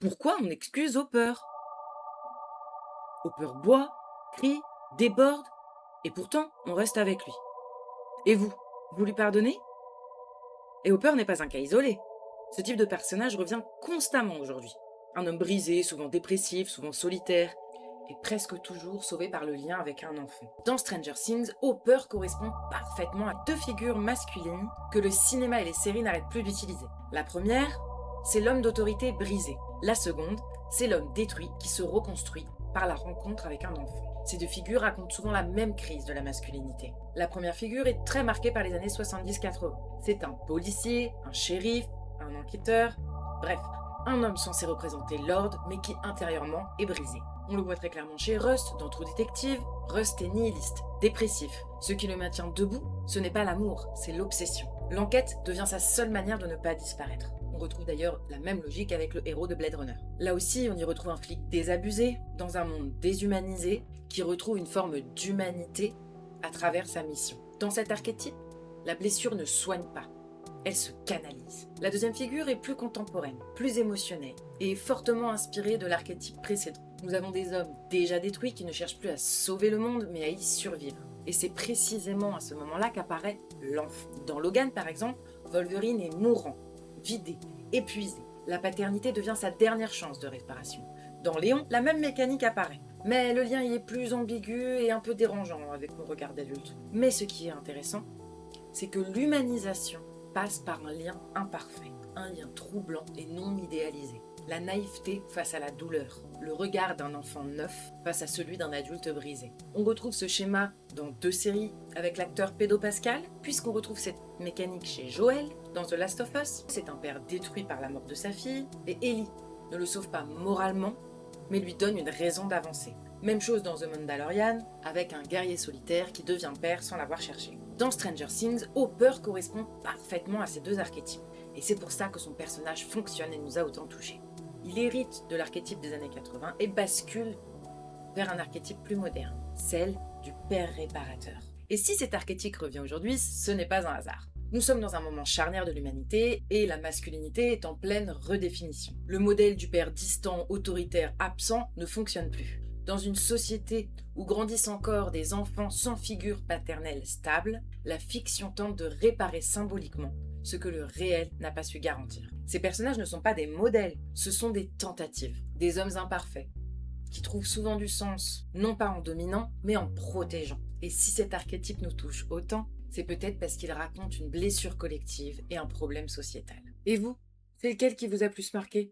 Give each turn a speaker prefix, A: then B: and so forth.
A: Pourquoi on excuse Hopper? Hopper boit, crie, déborde, et pourtant on reste avec lui. Et vous lui pardonnez? Et Hopper n'est pas un cas isolé. Ce type de personnage revient constamment aujourd'hui. Un homme brisé, souvent dépressif, souvent solitaire, et presque toujours sauvé par le lien avec un enfant. Dans Stranger Things, Hopper correspond parfaitement à deux figures masculines que le cinéma et les séries n'arrêtent plus d'utiliser. La première, c'est l'homme d'autorité brisé. La seconde, c'est l'homme détruit qui se reconstruit par la rencontre avec un enfant. Ces deux figures racontent souvent la même crise de la masculinité. La première figure est très marquée par les années 70-80. C'est un policier, un shérif, un enquêteur, bref, un homme censé représenter l'ordre, mais qui intérieurement est brisé. On le voit très clairement chez Rust, dans True Detective. Rust est nihiliste, dépressif. Ce qui le maintient debout, ce n'est pas l'amour, c'est l'obsession. L'enquête devient sa seule manière de ne pas disparaître. On retrouve d'ailleurs la même logique avec le héros de Blade Runner. Là aussi, on y retrouve un flic désabusé, dans un monde déshumanisé, qui retrouve une forme d'humanité à travers sa mission. Dans cet archétype, la blessure ne soigne pas, elle se canalise. La deuxième figure est plus contemporaine, plus émotionnelle, et fortement inspirée de l'archétype précédent. Nous avons des hommes déjà détruits qui ne cherchent plus à sauver le monde, mais à y survivre. Et c'est précisément à ce moment-là qu'apparaît l'enfant. Dans Logan, par exemple, Wolverine est mourant, vidé, épuisé. La paternité devient sa dernière chance de réparation. Dans Léon, la même mécanique apparaît. Mais le lien y est plus ambigu et un peu dérangeant avec mon regard d'adulte. Mais ce qui est intéressant, c'est que l'humanisation passe par un lien imparfait, un lien troublant et non idéalisé. La naïveté face à la douleur, le regard d'un enfant neuf face à celui d'un adulte brisé. On retrouve ce schéma dans deux séries avec l'acteur Pedro Pascal, puisqu'on retrouve cette mécanique chez Joel dans The Last of Us. C'est un père détruit par la mort de sa fille, et Ellie ne le sauve pas moralement, mais lui donne une raison d'avancer. Même chose dans The Mandalorian, avec un guerrier solitaire qui devient père sans l'avoir cherché. Dans Stranger Things, Hopper correspond parfaitement à ces deux archétypes, et c'est pour ça que son personnage fonctionne et nous a autant touchés. Il hérite de l'archétype des années 80 et bascule vers un archétype plus moderne, celle du père réparateur. Et si cet archétype revient aujourd'hui, ce n'est pas un hasard. Nous sommes dans un moment charnière de l'humanité et la masculinité est en pleine redéfinition. Le modèle du père distant, autoritaire, absent ne fonctionne plus. Dans une société où grandissent encore des enfants sans figure paternelle stable, la fiction tente de réparer symboliquement ce que le réel n'a pas su garantir. Ces personnages ne sont pas des modèles, ce sont des tentatives, des hommes imparfaits, qui trouvent souvent du sens, non pas en dominant, mais en protégeant. Et si cet archétype nous touche autant, c'est peut-être parce qu'il raconte une blessure collective et un problème sociétal. Et vous, c'est lequel qui vous a plus marqué ?